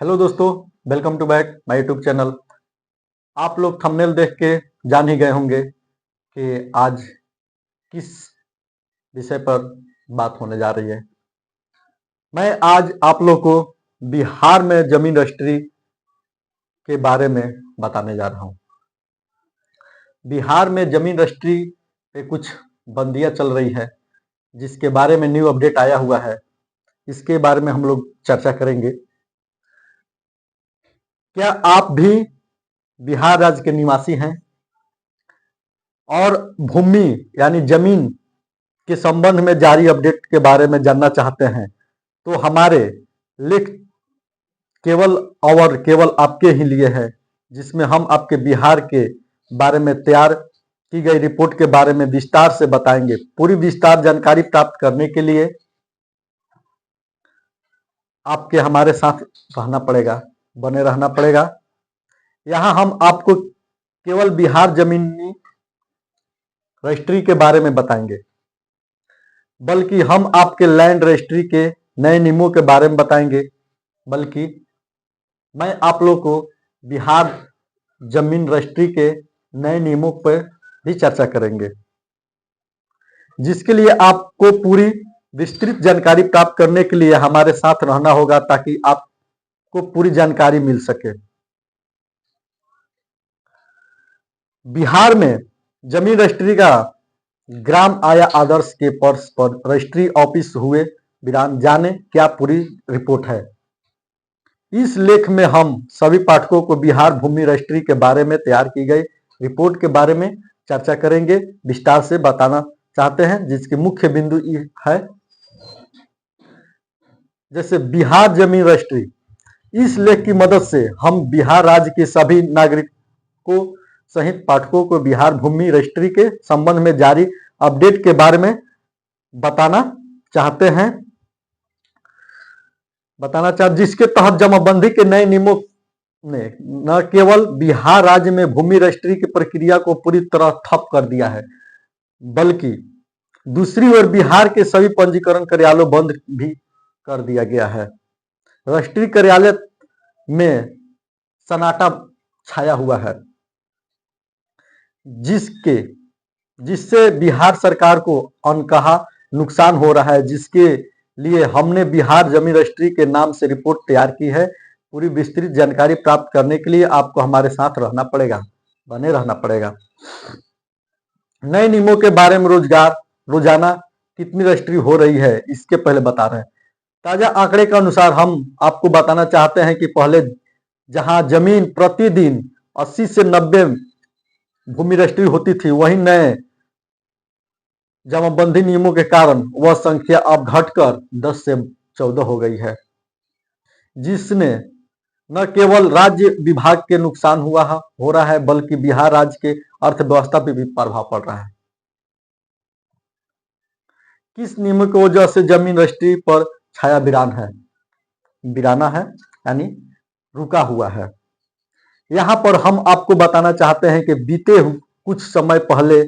Hello दोस्तों, welcome to back my YouTube channel. आप लोग थंबनेल देख के जान ही गए होंगे कि आज किस विषय पर बात होने जा रही है। मैं आज आप लोग को बिहार में जमीन रजिस्ट्री के बारे में बताने जा रहा हूँ। बिहार में जमीन रजिस्ट्री पे कुछ बंदियां चल रही है, जिसके बारे में न्यू अपडेट आया हुआ है। इसके बारे में हम लोग चर्चा करेंगे। क्या आप भी बिहार राज्य के निवासी हैं और भूमि यानी जमीन के संबंध में जारी अपडेट के बारे में जानना चाहते हैं, तो हमारे लेख केवल और केवल आपके ही लिए है, जिसमें हम आपके बिहार के बारे में तैयार की गई रिपोर्ट के बारे में विस्तार से बताएंगे। पूरी विस्तार जानकारी प्राप्त करने के लिए आपके हमारे साथ रहना पड़ेगा, बने रहना पड़ेगा। यहाँ हम आपको केवल बिहार जमीनी रजिस्ट्री के बारे में बताएंगे, बल्कि हम आपके लैंड रजिस्ट्री के नए नियमों के बारे में बताएंगे। बल्कि मैं आप लोग को बिहार जमीन रजिस्ट्री के नए नियमों पर भी चर्चा करेंगे, जिसके लिए आपको पूरी विस्तृत जानकारी प्राप्त करने के लिए हमारे साथ रहना होगा, ताकि आपको पूरी जानकारी मिल सके। बिहार में जमीन रजिस्ट्री का ग्राम आया आदर्श के पर्स पर रजिस्ट्री ऑफिस हुए विरान जाने क्या पूरी रिपोर्ट है। इस लेख में हम सभी पाठकों को बिहार भूमि रजिस्ट्री के बारे में तैयार की गई रिपोर्ट के बारे में चर्चा करेंगे, विस्तार से बताना चाहते हैं, जिसके मुख्य बिंदु ये है। जैसे बिहार जमीन रजिस्ट्री, इस लेख की मदद से हम बिहार राज्य के सभी नागरिकों सहित पाठकों को बिहार भूमि रजिस्ट्री के संबंध में जारी अपडेट के बारे में बताना चाहते हैं, जिसके तहत जमाबंदी के नए नियमों ने न केवल बिहार राज्य में भूमि रजिस्ट्री की प्रक्रिया को पूरी तरह ठप कर दिया है, बल्कि दूसरी ओर बिहार के सभी पंजीकरण कार्यालयों बंद भी कर दिया गया है। रजिस्ट्री कार्यालय में सन्नाटा छाया हुआ है, जिससे बिहार सरकार को अनकहा नुकसान हो रहा है, जिसके लिए हमने बिहार जमीन रजिस्ट्री के नाम से रिपोर्ट तैयार की है। पूरी विस्तृत जानकारी प्राप्त करने के लिए आपको हमारे साथ रहना पड़ेगा, बने रहना पड़ेगा। नए नियमों के बारे में रोजाना कितनी रजिस्ट्री हो रही है, इसके पहले बता रहे हैं। ताजा आंकड़े के अनुसार हम आपको बताना चाहते हैं कि पहले जहां जमीन प्रतिदिन 80 से 90 भूमि रजिस्ट्री होती थी, वहीं नए जमाबंदी नियमों के कारण वह संख्या अब घटकर 10 से 14 हो गई है, जिसने न केवल राज्य विभाग के नुकसान हो रहा है, बल्कि बिहार राज्य के अर्थव्यवस्था पर भी प्रभाव पड़ रहा है। किस नियम की वजह से जमीन रजिस्ट्री पर छाया बिराना है यानी रुका हुआ है। यहाँ पर हम आपको बताना चाहते हैं कि बीते कुछ समय पहले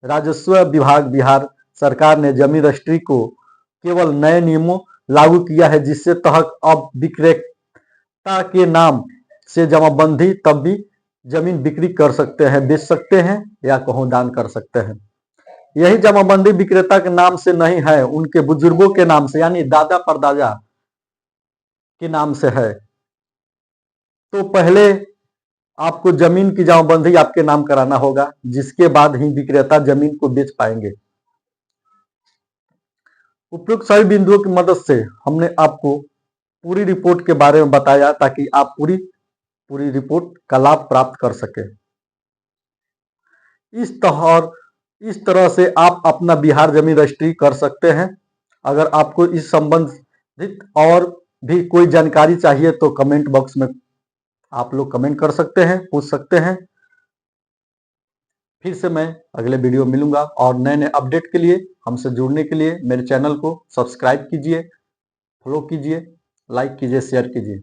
राजस्व विभाग बिहार सरकार ने जमीन रजिस्ट्री को केवल नए नियमों लागू किया है, जिससे तहत अब विक्रेता के नाम से जमाबंदी तब भी जमीन बिक्री कर सकते हैं, बेच सकते हैं या कहीं दान कर सकते हैं। यही जमाबंदी विक्रेता के नाम से नहीं है, उनके बुजुर्गों के नाम से यानी दादा परदादा के नाम से है। तो पहले आपको जमीन की जमाबंदी आपके नाम कराना होगा, जिसके बाद ही विक्रेता जमीन को बेच पाएंगे। उपयुक्त सभी बिंदुओं की मदद से हमने आपको पूरी रिपोर्ट के बारे में बताया, ताकि आप पूरी रिपोर्ट का लाभ प्राप्त कर सके। इस तरह से आप अपना बिहार जमीन रजिस्ट्री कर सकते हैं। अगर आपको इस संबंधित और भी कोई जानकारी चाहिए तो कमेंट बॉक्स में आप लोग कमेंट कर सकते हैं, पूछ सकते हैं। फिर से मैं अगले वीडियो मिलूंगा, और नए नए अपडेट के लिए हमसे जुड़ने के लिए मेरे चैनल को सब्सक्राइब कीजिए, फॉलो कीजिए, लाइक कीजिए, शेयर कीजिए।